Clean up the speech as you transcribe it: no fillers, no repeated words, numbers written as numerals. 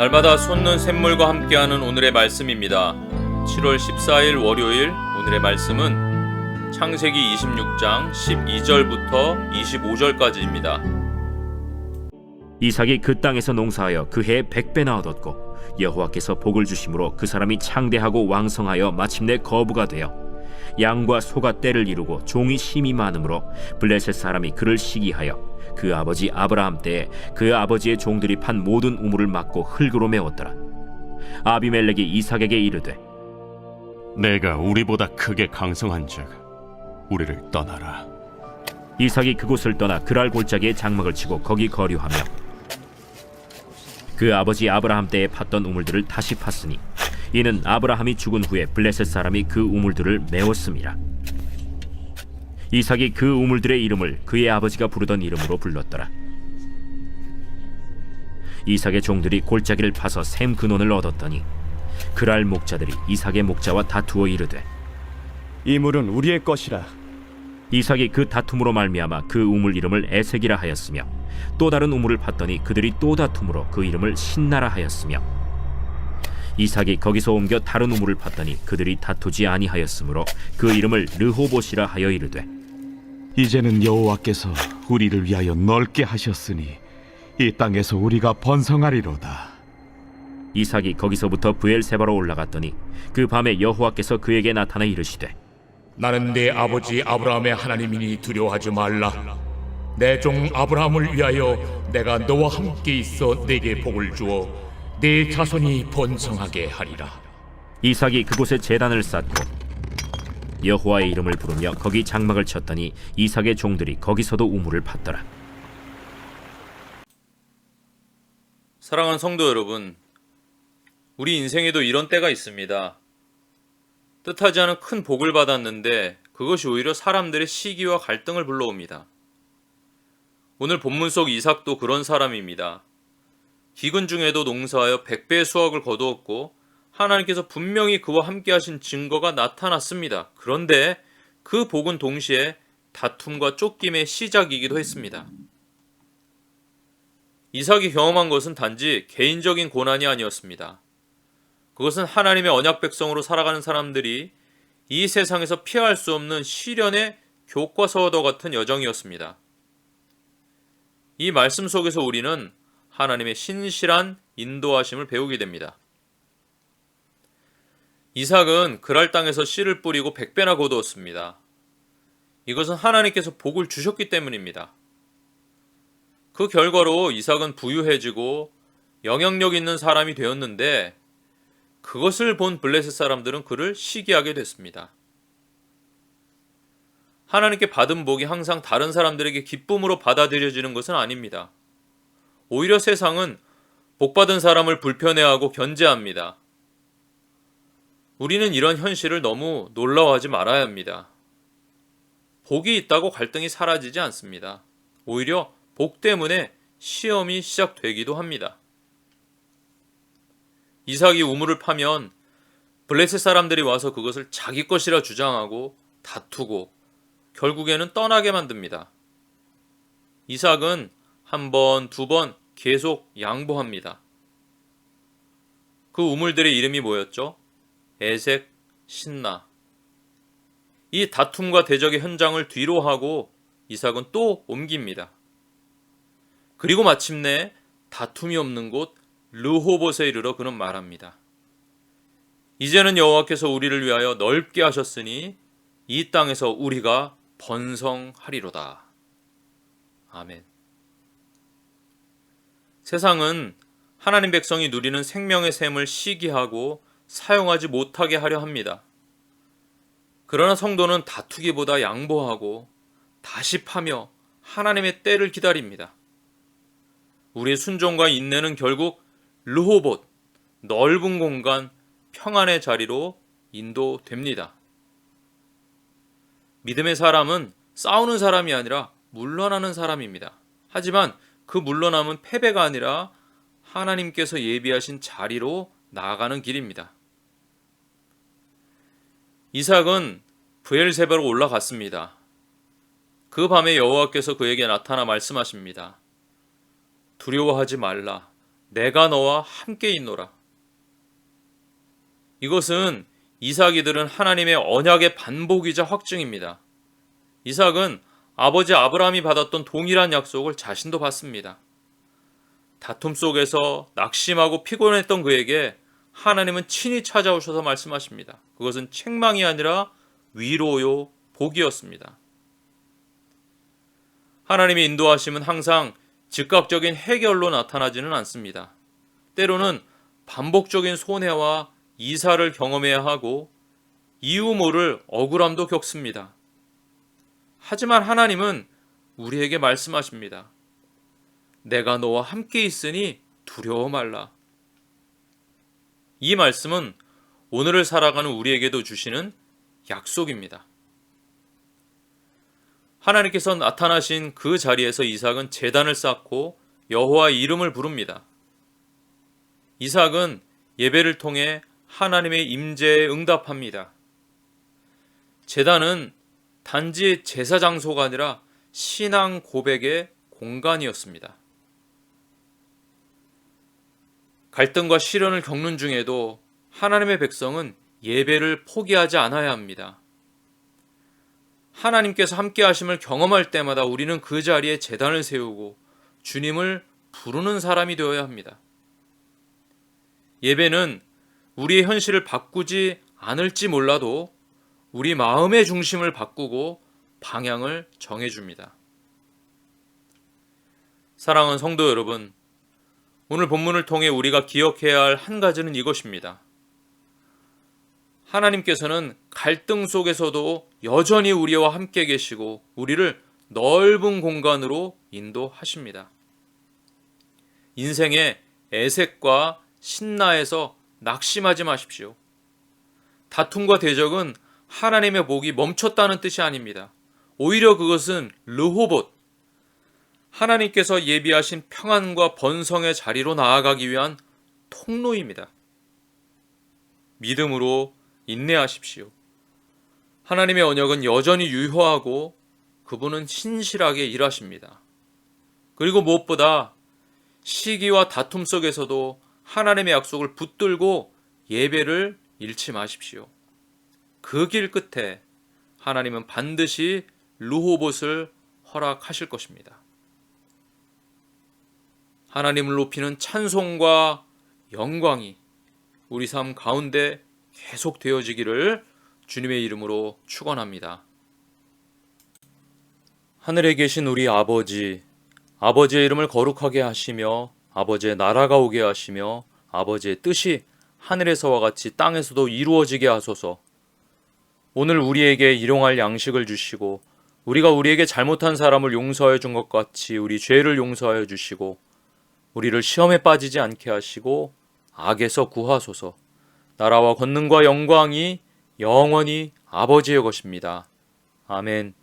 날마다 솟는 샘물과 함께하는 오늘의 말씀입니다. 7월 14일 월요일 오늘의 말씀은 창세기 26장 12절부터 25절까지입니다. 이삭이 그 땅에서 농사하여 그 해에 100배나 얻었고 여호와께서 복을 주심으로 그 사람이 창대하고 왕성하여 마침내 거부가 되어 양과 소가 떼를 이루고 종이 심이 많으므로 블레셋 사람이 그를 시기하여 그 아버지 아브라함 때에 그 아버지의 종들이 판 모든 우물을 막고 흙으로 메웠더라. 아비멜렉이 이삭에게 이르되 내가 우리보다 크게 강성한즉 우리를 떠나라. 이삭이 그곳을 떠나 그랄 골짜기에 장막을 치고 거기 거류하며 그 아버지 아브라함 때에 팠던 우물들을 다시 팠으니 이는 아브라함이 죽은 후에 블레셋 사람이 그 우물들을 메웠음이라. 이삭이 그 우물들의 이름을 그의 아버지가 부르던 이름으로 불렀더라. 이삭의 종들이 골짜기를 파서 샘 근원을 얻었더니 그랄 목자들이 이삭의 목자와 다투어 이르되 이 물은 우리의 것이라. 이삭이 그 다툼으로 말미암아 그 우물 이름을 에색이라 하였으며 또 다른 우물을 팠더니 그들이 또 다툼으로 그 이름을 신나라 하였으며 이삭이 거기서 옮겨 다른 우물을 팠더니 그들이 다투지 아니하였으므로 그 이름을 르호봇이라 하여 이르되 이제는 여호와께서 우리를 위하여 넓게 하셨으니 이 땅에서 우리가 번성하리로다. 이삭이 거기서부터 브엘세바로 올라갔더니 그 밤에 여호와께서 그에게 나타나 이르시되 나는 내 아버지 아브라함의 하나님이니 두려워하지 말라. 내 종 아브라함을 위하여 내가 너와 함께 있어 내게 복을 주어 내 자손이 번성하게 하리라. 이삭이 그곳에 제단을 쌓고 여호와의 이름을 부르며 거기 장막을 쳤더니 이삭의 종들이 거기서도 우물을 팠더라. 사랑하는 성도 여러분, 우리 인생에도 이런 때가 있습니다. 뜻하지 않은 큰 복을 받았는데 그것이 오히려 사람들의 시기와 갈등을 불러옵니다. 오늘 본문 속 이삭도 그런 사람입니다. 기근 중에도 농사하여 100배의 수확을 거두었고 하나님께서 분명히 그와 함께 하신 증거가 나타났습니다. 그런데 그 복은 동시에 다툼과 쫓김의 시작이기도 했습니다. 이삭이 경험한 것은 단지 개인적인 고난이 아니었습니다. 그것은 하나님의 언약 백성으로 살아가는 사람들이 이 세상에서 피할 수 없는 시련의 교과서와 같은 여정이었습니다. 이 말씀 속에서 우리는 하나님의 신실한 인도하심을 배우게 됩니다. 이삭은 그랄 땅에서 씨를 뿌리고 100배나 거두었습니다. 이것은 하나님께서 복을 주셨기 때문입니다. 그 결과로 이삭은 부유해지고 영향력 있는 사람이 되었는데 그것을 본 블레셋 사람들은 그를 시기하게 됐습니다. 하나님께 받은 복이 항상 다른 사람들에게 기쁨으로 받아들여지는 것은 아닙니다. 오히려 세상은 복받은 사람을 불편해하고 견제합니다. 우리는 이런 현실을 너무 놀라워하지 말아야 합니다. 복이 있다고 갈등이 사라지지 않습니다. 오히려 복 때문에 시험이 시작되기도 합니다. 이삭이 우물을 파면 블레셋 사람들이 와서 그것을 자기 것이라 주장하고 다투고 결국에는 떠나게 만듭니다. 이삭은 한 번, 두 번 계속 양보합니다. 그 우물들의 이름이 뭐였죠? 에색, 신나. 이 다툼과 대적의 현장을 뒤로 하고 이삭은 또 옮깁니다. 그리고 마침내 다툼이 없는 곳 르호봇에 이르러 그는 말합니다. 이제는 여호와께서 우리를 위하여 넓게 하셨으니 이 땅에서 우리가 번성하리로다. 아멘. 세상은 하나님 백성이 누리는 생명의 샘을 시기하고 사용하지 못하게 하려 합니다. 그러나 성도는 다투기보다 양보하고 다시 파며 하나님의 때를 기다립니다. 우리의 순종과 인내는 결국 르호봇, 넓은 공간, 평안의 자리로 인도됩니다. 믿음의 사람은 싸우는 사람이 아니라 물러나는 사람입니다. 하지만 그 물러남은 패배가 아니라 하나님께서 예비하신 자리로 나아가는 길입니다. 이삭은 브엘세바로 올라갔습니다. 그 밤에 여호와께서 그에게 나타나 말씀하십니다. 두려워하지 말라. 내가 너와 함께 있노라. 이것은 이삭이 들은 하나님의 언약의 반복이자 확증입니다. 이삭은 아버지 아브라함이 받았던 동일한 약속을 자신도 받습니다. 다툼 속에서 낙심하고 피곤했던 그에게 하나님은 친히 찾아오셔서 말씀하십니다. 그것은 책망이 아니라 위로요, 복이었습니다. 하나님의 인도하심은 항상 즉각적인 해결로 나타나지는 않습니다. 때로는 반복적인 손해와 이사를 경험해야 하고 이유 모를 억울함도 겪습니다. 하지만 하나님은 우리에게 말씀하십니다. 내가 너와 함께 있으니 두려워 말라. 이 말씀은 오늘을 살아가는 우리에게도 주시는 약속입니다. 하나님께서 나타나신 그 자리에서 이삭은 제단을 쌓고 여호와의 이름을 부릅니다. 이삭은 예배를 통해 하나님의 임재에 응답합니다. 제단은 단지 제사 장소가 아니라 신앙 고백의 공간이었습니다. 갈등과 시련을 겪는 중에도 하나님의 백성은 예배를 포기하지 않아야 합니다. 하나님께서 함께 하심을 경험할 때마다 우리는 그 자리에 제단을 세우고 주님을 부르는 사람이 되어야 합니다. 예배는 우리의 현실을 바꾸지 않을지 몰라도 우리 마음의 중심을 바꾸고 방향을 정해줍니다. 사랑하는 성도 여러분, 오늘 본문을 통해 우리가 기억해야 할 한 가지는 이것입니다. 하나님께서는 갈등 속에서도 여전히 우리와 함께 계시고 우리를 넓은 공간으로 인도하십니다. 인생의 애색과 신나에서 낙심하지 마십시오. 다툼과 대적은 하나님의 복이 멈췄다는 뜻이 아닙니다. 오히려 그것은 르호봇, 하나님께서 예비하신 평안과 번성의 자리로 나아가기 위한 통로입니다. 믿음으로 인내하십시오. 하나님의 언약은 여전히 유효하고 그분은 신실하게 일하십니다. 그리고 무엇보다 시기와 다툼 속에서도 하나님의 약속을 붙들고 예배를 잃지 마십시오. 그 길 끝에 하나님은 반드시 르호봇을 허락하실 것입니다. 하나님을 높이는 찬송과 영광이 우리 삶 가운데 계속 되어지기를 주님의 이름으로 축원합니다. 하늘에 계신 우리 아버지, 아버지의 이름을 거룩하게 하시며 아버지의 나라가 오게 하시며 아버지의 뜻이 하늘에서와 같이 땅에서도 이루어지게 하소서. 오늘 우리에게 일용할 양식을 주시고 우리가 우리에게 잘못한 사람을 용서하여 준 것 같이 우리 죄를 용서하여 주시고 우리를 시험에 빠지지 않게 하시고 악에서 구하소서. 나라와 권능과 영광이 영원히 아버지의 것입니다. 아멘.